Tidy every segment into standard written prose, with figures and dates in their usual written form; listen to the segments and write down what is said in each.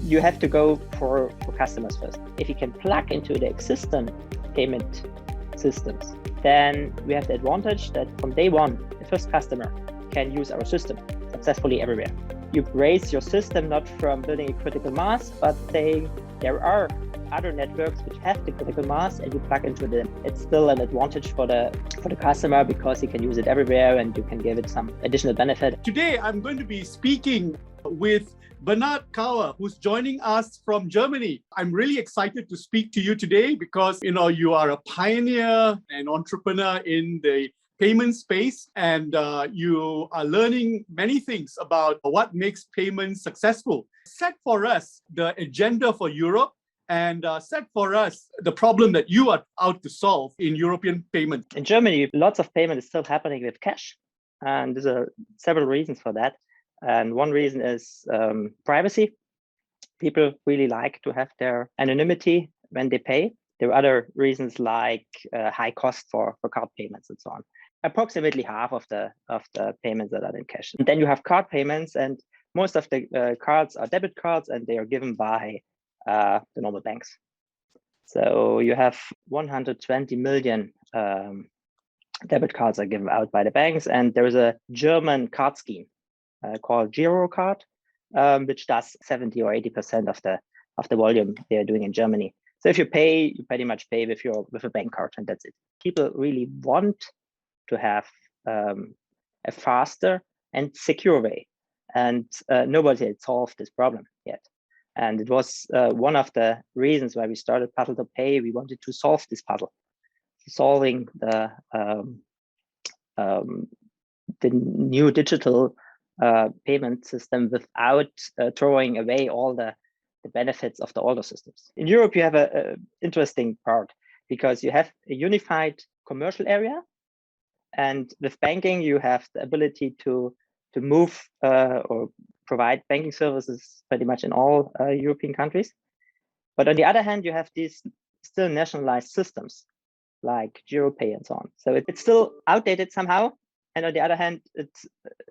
you have to go for customers first. If you can plug into the existing payment systems, then we have the advantage that from day one, the first customer can use our system successfully everywhere. You raise your system not from building a critical mass, but saying there are other networks which have the critical mass and you plug into them. It's still an advantage for the customer because you can use it everywhere and you can give it some additional benefit. Today, I'm going to be speaking with Bernhard Kauer, who's joining us from Germany. I'm really excited to speak to you today because, you are a pioneer and entrepreneur in the payment space, and you are learning many things about what makes payments successful. Set for us the agenda for Europe and set for us the problem that you are out to solve in European payment. In Germany, lots of payment is still happening with cash, and there's several reasons for that. And one reason is privacy. People really like to have their anonymity when they pay. There are other reasons like high cost for card payments and so on. Approximately half of the payments that are in cash. And then you have card payments, and most of the cards are debit cards, and they are given by the normal banks. So you have 120 million debit cards are given out by the banks, and there is a German card scheme called Girocard, which does 70 or 80% of the volume they are doing in Germany. So if you pay, you pretty much pay with a bank card, and that's it. People really want to have a faster and secure way, and nobody had solved this problem yet. And it was one of the reasons why we started Puzzle2Pay. We wanted to solve this puzzle, solving the new digital payment system without throwing away all the benefits of the older systems. In Europe, you have an interesting part because you have a unified commercial area, and with banking, you have the ability to move or provide banking services pretty much in all European countries. But on the other hand, you have these still nationalized systems like GiroPay and so on. So it's still outdated somehow. And on the other hand,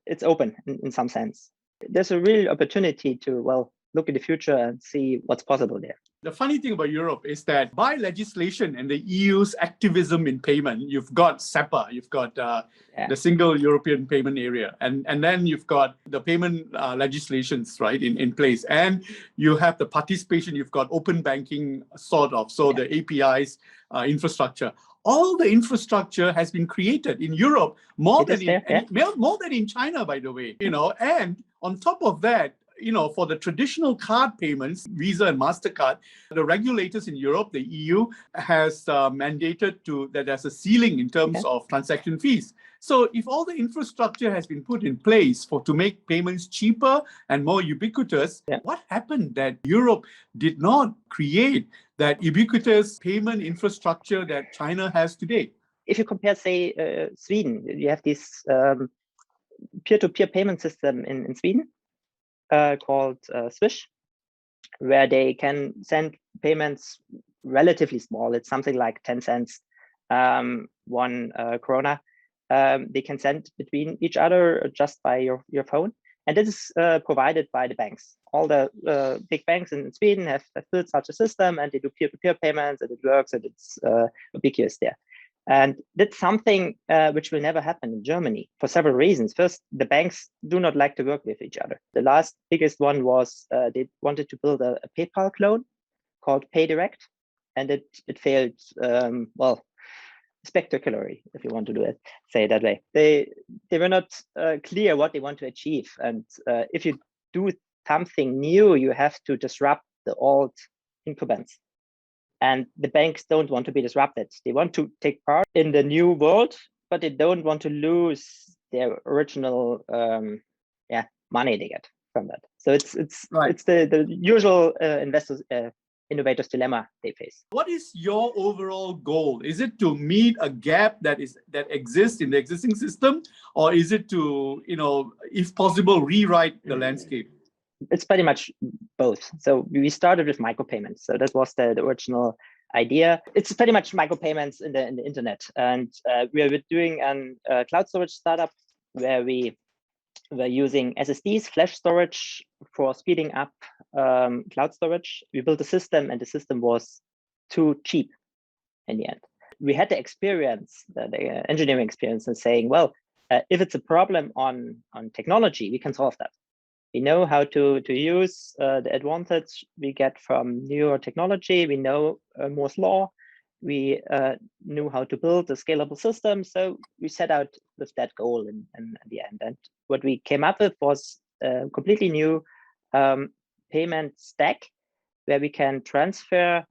it's open in some sense. There's a real opportunity to, look in the future and see what's possible there. The funny thing about Europe is that by legislation and the EU's activism in payment, you've got SEPA, you've got the Single European Payment Area, and then you've got the payment legislations, right, in place. And you have the participation, you've got open banking sort of, so the APIs infrastructure. All the infrastructure has been created in Europe more than in China, by the way, and on top of that, for the traditional card payments, Visa and MasterCard, the regulators in Europe, the EU, has mandated that there's a ceiling in terms of transaction fees. So if all the infrastructure has been put in place to make payments cheaper and more ubiquitous, what happened that Europe did not create that ubiquitous payment infrastructure that China has today? If you compare, say, Sweden, you have this peer-to-peer payment system in Sweden, called Swish, where they can send payments relatively small. It's something like 10 cents, 1 krona. They can send between each other just by your phone. And this is provided by the banks. All the big banks in Sweden have built such a system, and they do peer-to-peer payments, and it works, and it's ubiquitous there. And that's something which will never happen in Germany for several reasons. First, the banks do not like to work with each other. The last biggest one was they wanted to build a PayPal clone called PayDirect, and it failed, spectacularly, if you want to say it that way. They were not clear what they want to achieve. And if you do something new, you have to disrupt the old incumbents. And the banks don't want to be disrupted. They want to take part in the new world, but they don't want to lose their original money they get from that. So it's the usual innovators dilemma they face. What is your overall goal? Is it to meet a gap that exists in the existing system, or is it to, if possible, rewrite the landscape? It's pretty much both. So we started with micropayments. So that was the original idea. It's pretty much micropayments in the internet. And we are doing a cloud storage startup where we were using SSDs, flash storage, for speeding up cloud storage. We built a system, and the system was too cheap in the end. We had the experience, the engineering experience, in saying, well, if it's a problem on technology, we can solve that. We know how to use the advantage we get from newer technology. We know Moore's law. We knew how to build a scalable system. So we set out with that goal in the end. And what we came up with was a completely new payment stack where we can transfer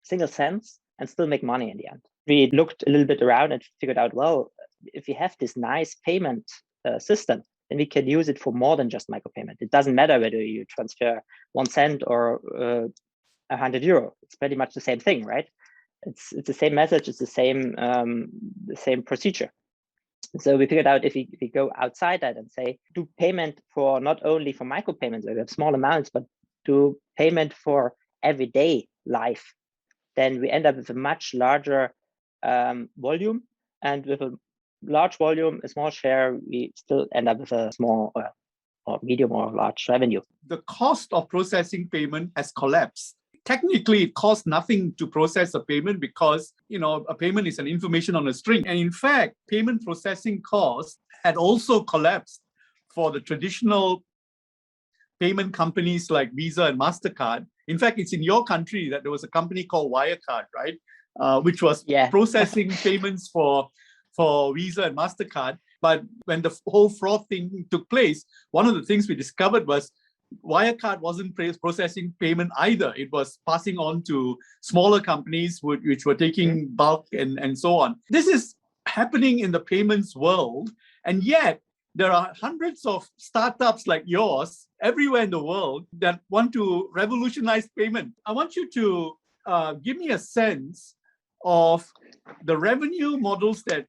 single cents and still make money in the end. We looked a little bit around and figured out, well, if we have this nice payment system, then we can use it for more than just micropayment. It doesn't matter whether you transfer 1 cent or 100 euro. It's pretty much the same thing, right? It's the same message. It's the same procedure. So we figured out if we go outside that and say, do payment for not only for micropayments, where we have small amounts, but do payment for everyday life, then we end up with a much larger volume, and with a large volume, a small share, we still end up with a small or medium or large revenue. The cost of processing payment has collapsed. Technically, it costs nothing to process a payment because, a payment is an information on a string. And in fact, payment processing costs had also collapsed for the traditional payment companies like Visa and MasterCard. In fact, it's in your country that there was a company called Wirecard, right? Which was processing payments for Visa and MasterCard. But when the whole fraud thing took place, one of the things we discovered was Wirecard wasn't processing payment either. It was passing on to smaller companies which were taking bulk and so on. This is happening in the payments world. And yet, there are hundreds of startups like yours everywhere in the world that want to revolutionize payment. I want you to give me a sense of the revenue models that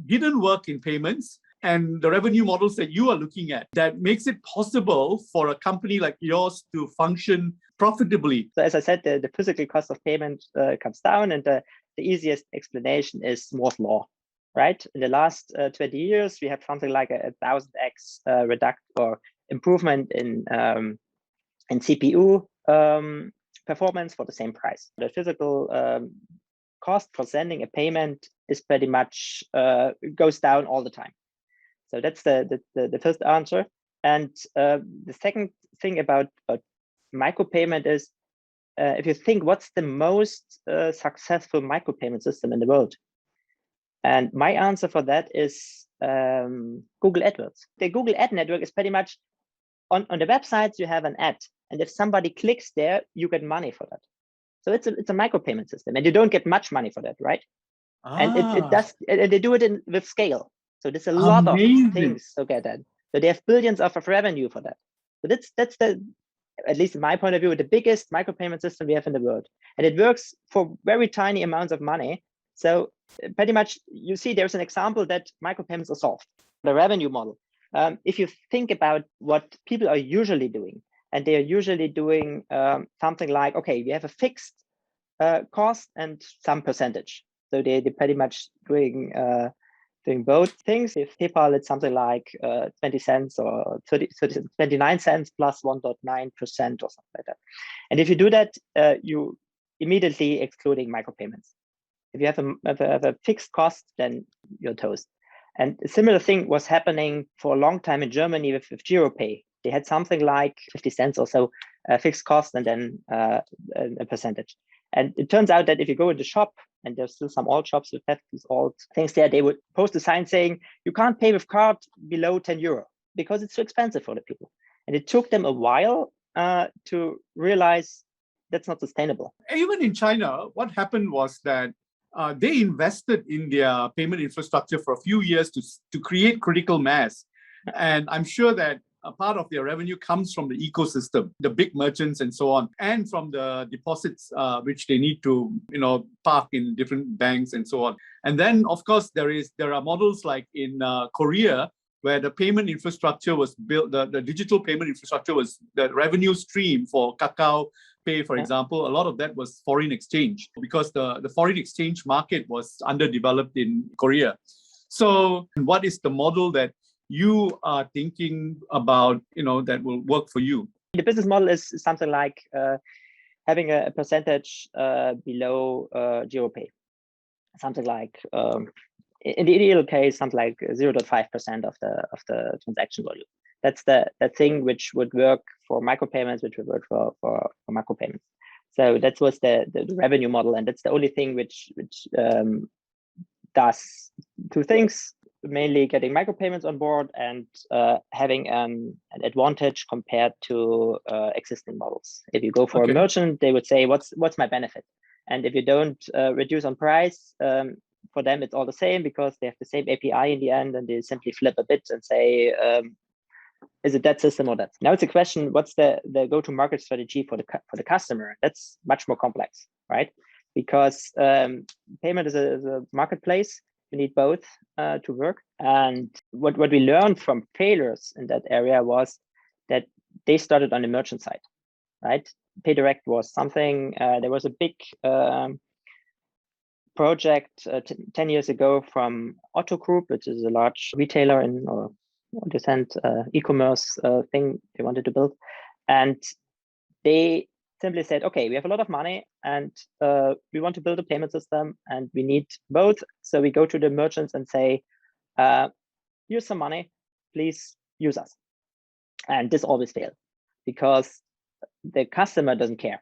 didn't work in payments and the revenue models that you are looking at that makes it possible for a company like yours to function profitably. So as I said, the physical cost of payment comes down, and the easiest explanation is Moore's law, right? In the last 20 years, we have something like a 1000x reduction or improvement in CPU performance for the same price. The physical cost for sending a payment is pretty much goes down all the time. So that's the first answer. And the second thing about micropayment is, if you think what's the most successful micropayment system in the world? And my answer for that is Google AdWords. The Google Ad Network is pretty much on the websites, you have an ad. And if somebody clicks there, you get money for that. So it's a micropayment system, and you don't get much money for that, right? And it does, and they do it with scale. So there's a lot of things to get at. So they have billions of revenue for that. So that's the, at least in my point of view, the biggest micropayment system we have in the world. And it works for very tiny amounts of money. So pretty much you see there's an example that micropayments are solved. The revenue model. If you think about what people are usually doing, and they are usually doing something like, okay, we have a fixed cost and some percentage. So they're pretty much doing both things. If PayPal, it's something like 20 cents or 29 cents plus 1.9% or something like that. And if you do that, you immediately excluding micropayments. If you have a fixed cost, then you're toast. And a similar thing was happening for a long time in Germany with GiroPay. They had something like 50 cents or so fixed cost and then a percentage. And it turns out that if you go in the shop, and there's still some old shops with that, these old things there, they would post a sign saying, you can't pay with card below 10 euro because it's too expensive for the people. And it took them a while to realize that's not sustainable. Even in China, what happened was that they invested in their payment infrastructure for a few years to create critical mass. And I'm sure that a part of their revenue comes from the ecosystem, the big merchants and so on, and from the deposits which they need to, park in different banks and so on. And then, of course, there are models like in Korea where the payment infrastructure was built, the digital payment infrastructure was the revenue stream for Kakao Pay, for example. A lot of that was foreign exchange because the foreign exchange market was underdeveloped in Korea. So what is the model that you are thinking about, that will work for you? The business model is something like having a percentage below zero pay. Something like, in the ideal case, something like 0.5% of the transaction volume. That's the thing which would work for micropayments, which would work for macropayments. So that was the revenue model, and that's the only thing which does two things: mainly getting micropayments on board and having an advantage compared to existing models. If you go for a merchant, they would say, "What's my benefit?" And if you don't reduce on price, for them it's all the same because they have the same API in the end, and they simply flip a bit and say, is it that system or that? Now it's a question: what's the go-to-market strategy for the customer? That's much more complex, right? Because payment is a marketplace. You need both to work. And what we learned from failures in that area was that they started on the merchant side, right? PayDirect was something. There was a big project 10 years ago from Otto Group, which is a large retailer in or descent e-commerce thing they wanted to build, and they simply said, okay, we have a lot of money and we want to build a payment system and we need both. So we go to the merchants and say, here's some money, please use us. And this always fails because the customer doesn't care,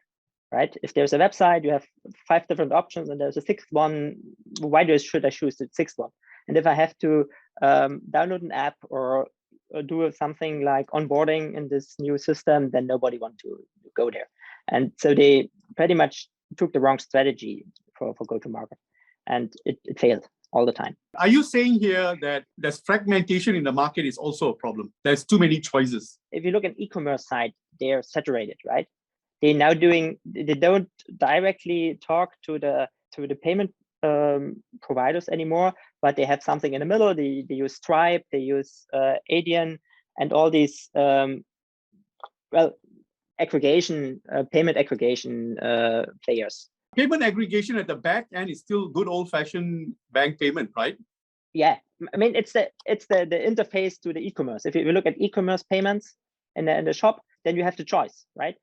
right? If there's a website, you have 5 different options and there's a 6th one. Why should I choose the 6th one? And if I have to download an app or do something like onboarding in this new system, then nobody wants to go there. And so they pretty much took the wrong strategy for go-to-market, and it failed all the time. Are you saying here that there's fragmentation in the market is also a problem? There's too many choices. If you look at e-commerce side, they're saturated, right? They don't directly talk to the payment providers anymore, but they have something in the middle. They use Stripe, they use Adyen, and all these aggregation, payment aggregation players. Payment aggregation at the back end is still good old-fashioned bank payment, right? Yeah, I mean it's the interface to the e-commerce. If you look at e-commerce payments in the shop, then you have the choice, right?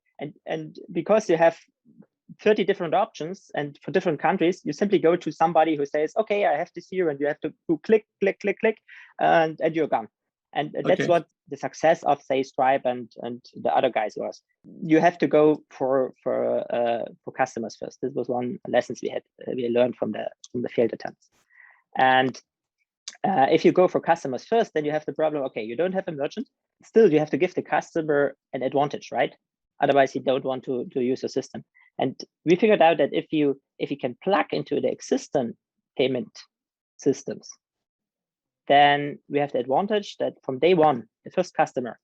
And because you have 30 different options and for different countries, you simply go to somebody who says, okay, I have this here, and you have to click, and you're gone. And that's what the success of, say, Stripe and the other guys was. You have to go for customers first. This was one lesson we learned from the failed attempts. And if you go for customers first, then you have the problem. Okay, you don't have a merchant. Still, you have to give the customer an advantage, right? Otherwise, he don't want to use the system. And we figured out that if you can plug into the existing payment systems, then we have the advantage that from day one, the first customer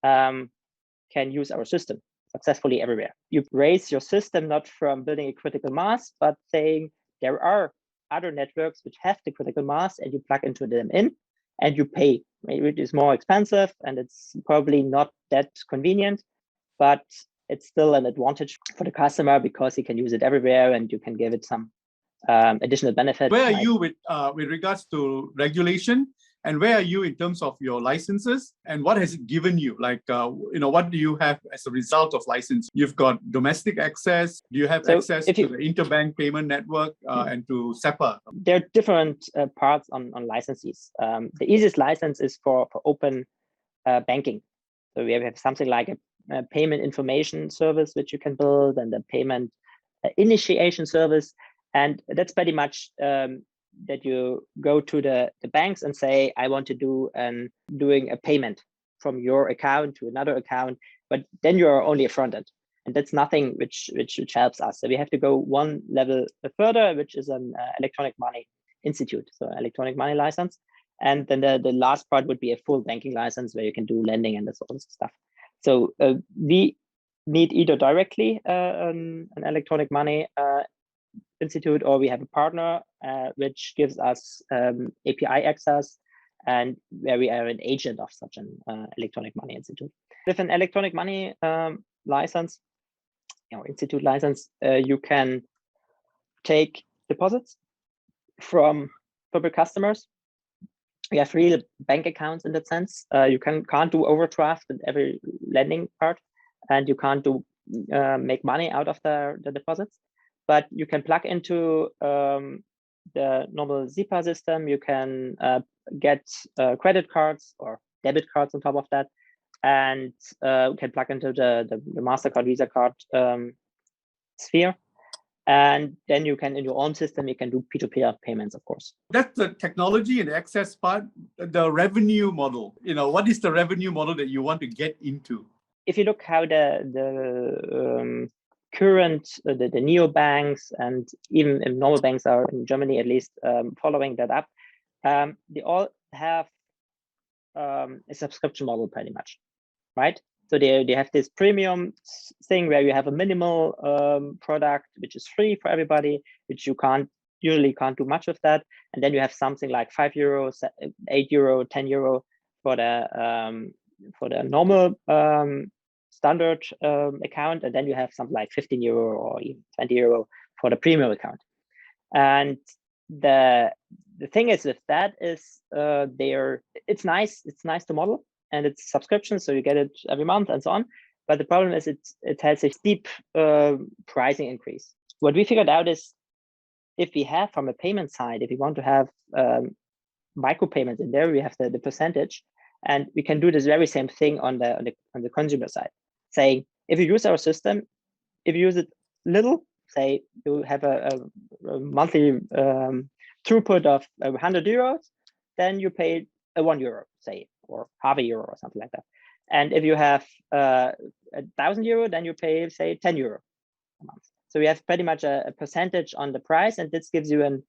can use our system successfully everywhere. You raise your system not from building a critical mass, but saying there are other networks which have the critical mass, and you plug into them and you pay, which is more expensive and it's probably not that convenient, but it's still an advantage for the customer because he can use it everywhere and you can give it some additional benefit. Where are you with regards to regulation, and where are you in terms of your licenses, and what has it given you? Like, what do you have as a result of license? You've got domestic access. Do you have access to the interbank payment network and to SEPA? There are different parts on licenses. The easiest license is for open banking. So we have something like a payment information service which you can build, and a payment initiation service. And that's pretty much that you go to the banks and say, I want to doing a payment from your account to another account, but then you're only a front end. And that's nothing which helps us. So we have to go one level further, which is an electronic money institute, so electronic money license. And then the last part would be a full banking license where you can do lending and this sort of stuff. So we need either directly an electronic money institute, or we have a partner which gives us API access, and where we are an agent of such an electronic money institute. With an electronic money license, institute license, you can take deposits from public customers. We have real bank accounts in that sense. You can't do overdraft in every lending part, and you can't do make money out of the deposits. But you can plug into the normal SEPA system. You can get credit cards or debit cards on top of that, and can plug into the MasterCard, Visa card sphere. And then you can, in your own system, you can do P2P payments, of course. That's the technology and the access part. The revenue model, what is the revenue model that you want to get into? If you look how the current, the neobanks and even normal banks are in Germany, at least, following that up, they all have a subscription model pretty much, right? So they have this premium thing where you have a minimal product, which is free for everybody, which you usually can't do much of that. And then you have something like €5, €8, €10 for the normal standard account. And then you have something like €15 or even €20 for the premium account. And the thing is with that is it's nice to model. And it's subscription, so you get it every month and so on. But the problem is it has a steep pricing increase. What we figured out is if we have from a payment side, if we want to have micropayments in there, we have the percentage, and we can do this very same thing on the consumer side, saying if you use our system, if you use it little, say you have a monthly throughput of €100, then you pay €1, say, or half a euro or something like that. And if you have €1,000, then you pay, say, €10 a month. So we have pretty much a percentage on the price, and this gives you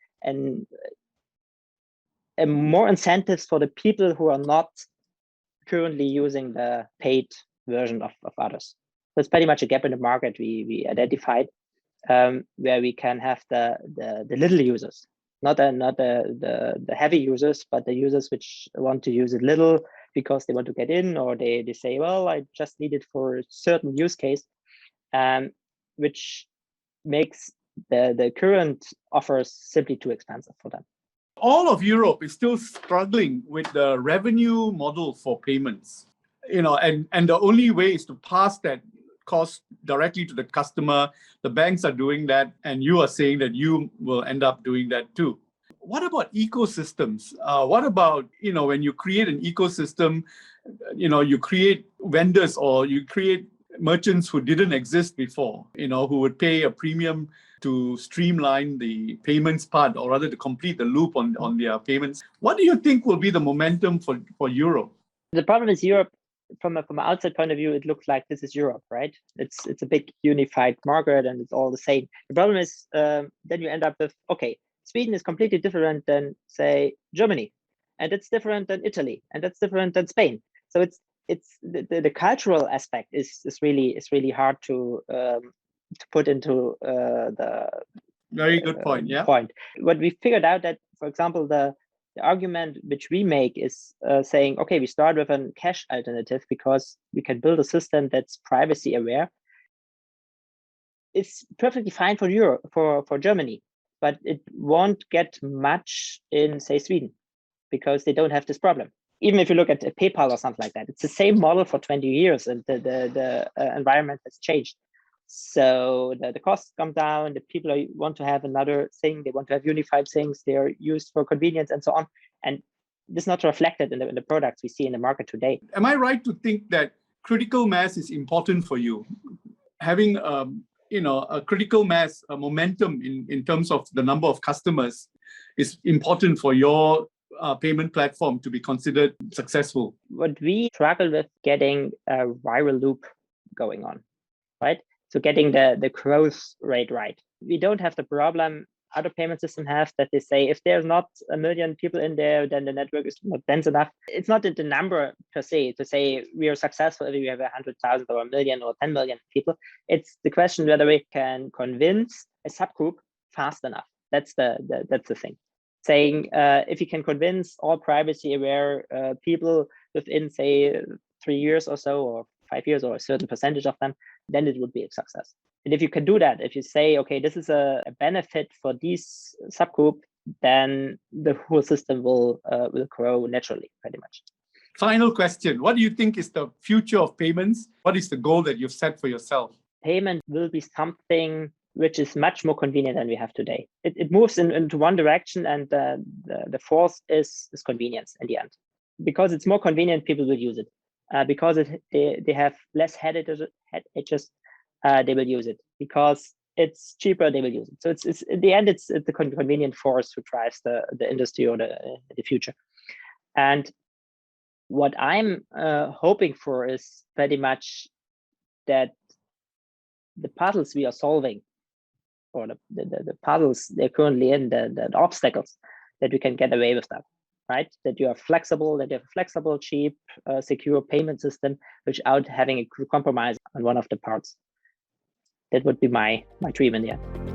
a more incentives for the people who are not currently using the paid version of others. So it's pretty much a gap in the market we identified, where we can have the little users. Not the heavy users, but the users which want to use it little because they want to get in, or they say, well, I just need it for a certain use case, which makes the current offers simply too expensive for them. All of Europe is still struggling with the revenue model for payments, and the only way is to pass that cost directly to the customer. The banks are doing that, and you are saying that you will end up doing that too. What about ecosystems? What about, when you create an ecosystem, you create vendors or you create merchants who didn't exist before, who would pay a premium to streamline the payments part, or rather to complete the loop on their payments. What do you think will be the momentum for Europe? The problem is Europe, from an outside point of view, it looks like this is Europe, right? It's a big unified market and it's all the same. The problem is then you end up with, okay, Sweden is completely different than, say, Germany, and it's different than Italy, and that's different than Spain. So it's the cultural aspect is really hard to put into the very good point. Yeah. Point. What we figured out that, for example, the argument which we make is saying, okay, we start with a cash alternative because we can build a system that's privacy aware. It's perfectly fine for Europe, for Germany, but it won't get much in, say, Sweden, because they don't have this problem. Even if you look at PayPal or something like that, it's the same model for 20 years, and the environment has changed. So the costs come down, the people want to have another thing, they want to have unified things, they're used for convenience and so on. And this is not reflected in the products we see in the market today. Am I right to think that critical mass is important for you? Having a critical mass, a momentum in terms of the number of customers is important for your payment platform to be considered successful? What we struggle with getting a viral loop going on, right? So getting the growth rate right. We don't have the problem other payment systems have, that they say if there's not 1 million people in there, then the network is not dense enough. It's not the number per se to say we are successful if we have 100,000 or 1 million or 10 million people. It's the question whether we can convince a subgroup fast enough. That's the thing. Saying if you can convince all privacy-aware people within, say, 3 years or so, or 5 years, or a certain percentage of them, then it would be a success. And if you can do that, if you say, okay, this is a benefit for these subgroup, then the whole system will grow naturally, pretty much. Final question. What do you think is the future of payments? What is the goal that you've set for yourself? Payment will be something which is much more convenient than we have today. It moves into one direction, and the force is convenience in the end. Because it's more convenient, people will use it. Because they have less headaches, they will use it. Because it's cheaper, they will use it. So it's in the end, it's the convenient force who drives the industry or the future. And what I'm hoping for is pretty much that the puzzles we are solving, or the puzzles they're currently in, the obstacles, that we can get away with that, right? That you are flexible, that you have a flexible, cheap, secure payment system without having a compromise on one of the parts. That would be my dream in the end.